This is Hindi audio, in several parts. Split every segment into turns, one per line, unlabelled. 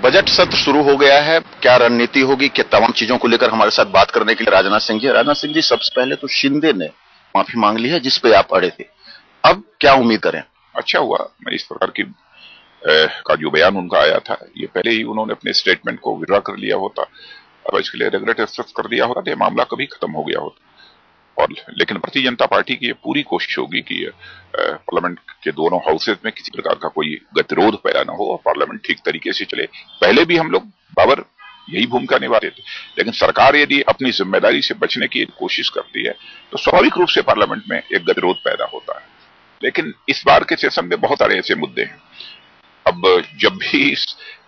बजट सत्र शुरू हो गया है, क्या रणनीति होगी, क्या तमाम चीजों को लेकर हमारे साथ बात करने के लिए राजनाथ सिंह जी। राजनाथ सिंह जी, सबसे पहले तो शिंदे ने माफी मांग ली है जिस पे आप अड़े थे, अब क्या उम्मीद करें?
अच्छा हुआ मैं इस प्रकार की का जो बयान उनका आया था, ये पहले ही उन्होंने अपने स्टेटमेंट को विड्रॉ कर लिया होता, अब इसके लिए रेगुलेटर एक्सेप्ट कर दिया होता तो ये मामला कभी खत्म हो गया होता। और लेकिन भारतीय जनता पार्टी की ये पूरी कोशिश होगी कि पार्लियामेंट के दोनों हाउसेज में किसी प्रकार का कोई गतिरोध पैदा न हो और पार्लियामेंट ठीक तरीके से चले। पहले भी हम लोग बाबर यही भूमिका निभाते थे, लेकिन सरकार यदि अपनी जिम्मेदारी से बचने की कोशिश करती है तो स्वाभाविक रूप से पार्लियामेंट में एक गतिरोध पैदा होता है। लेकिन इस बार के सेशन में बहुत सारे ऐसे मुद्दे हैं। अब जब भी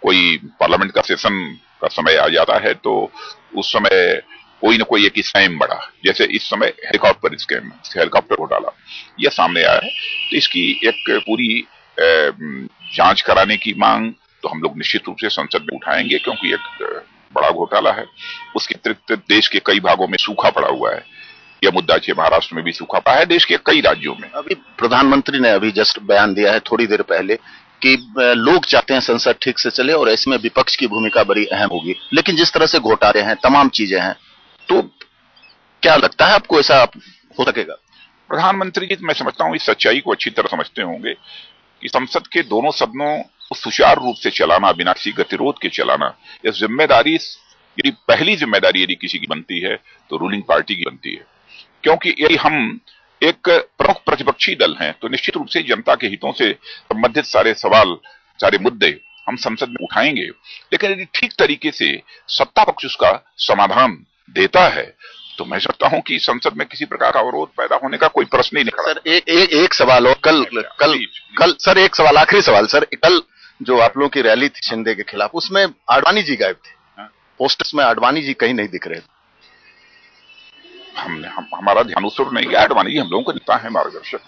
कोई पार्लियामेंट का सेशन का समय आ जाता है तो उस समय कोई न कोई एक स्कैम बढ़ा, जैसे इस समय हेलीकॉप्टर स्कैम, हेलीकॉप्टर घोटाला यह सामने आया है, तो इसकी एक पूरी जांच कराने की मांग तो हम लोग निश्चित रूप से संसद में उठाएंगे, क्योंकि एक बड़ा घोटाला है। उसके अतिरिक्त देश के कई भागों में सूखा पड़ा हुआ है, यह मुद्दा है। महाराष्ट्र में भी सूखा पड़ा है, देश के कई राज्यों में।
अभी प्रधानमंत्री ने अभी जस्ट बयान दिया है थोड़ी देर पहले कि लोग चाहते हैं संसद ठीक से चले और इसमें विपक्ष की भूमिका बड़ी अहम होगी, लेकिन जिस तरह से घोटाले हैं, तमाम चीजें हैं, तो क्या लगता है आपको ऐसा हो सकेगा?
प्रधानमंत्री जी, मैं समझता हूं इस सच्चाई को अच्छी तरह समझते होंगे कि संसद के दोनों सदनों को सुचारू रूप से चलाना, बिना किसी गतिरोध के चलाना, यह जिम्मेदारी यदि पहली जिम्मेदारी यदि किसी की बनती है तो रूलिंग पार्टी की बनती है। क्योंकि यदि हम एक प्रमुख प्रतिपक्षी दल हैं तो निश्चित रूप से जनता के हितों से संबंधित सारे सवाल, सारे मुद्दे हम संसद में उठाएंगे, लेकिन यदि ठीक तरीके से सत्ता पक्ष उसका समाधान देता है तो मैं समझता हूं कि संसद में किसी प्रकार का अवरोध पैदा होने का कोई प्रश्न ही नहीं खड़ा।
सर एक सवाल और कल सर, एक सवाल, आखिरी सवाल सर, कल जो आप लोगों की रैली थी शिंदे के खिलाफ, उसमें आडवाणी जी गायब थे, पोस्टर्स में आडवाणी जी कहीं नहीं दिख रहे थे।
हमारा ध्यान उस ओर नहीं गया। आडवाणी जी हम लोगों का नेता है, मार्गदर्शक।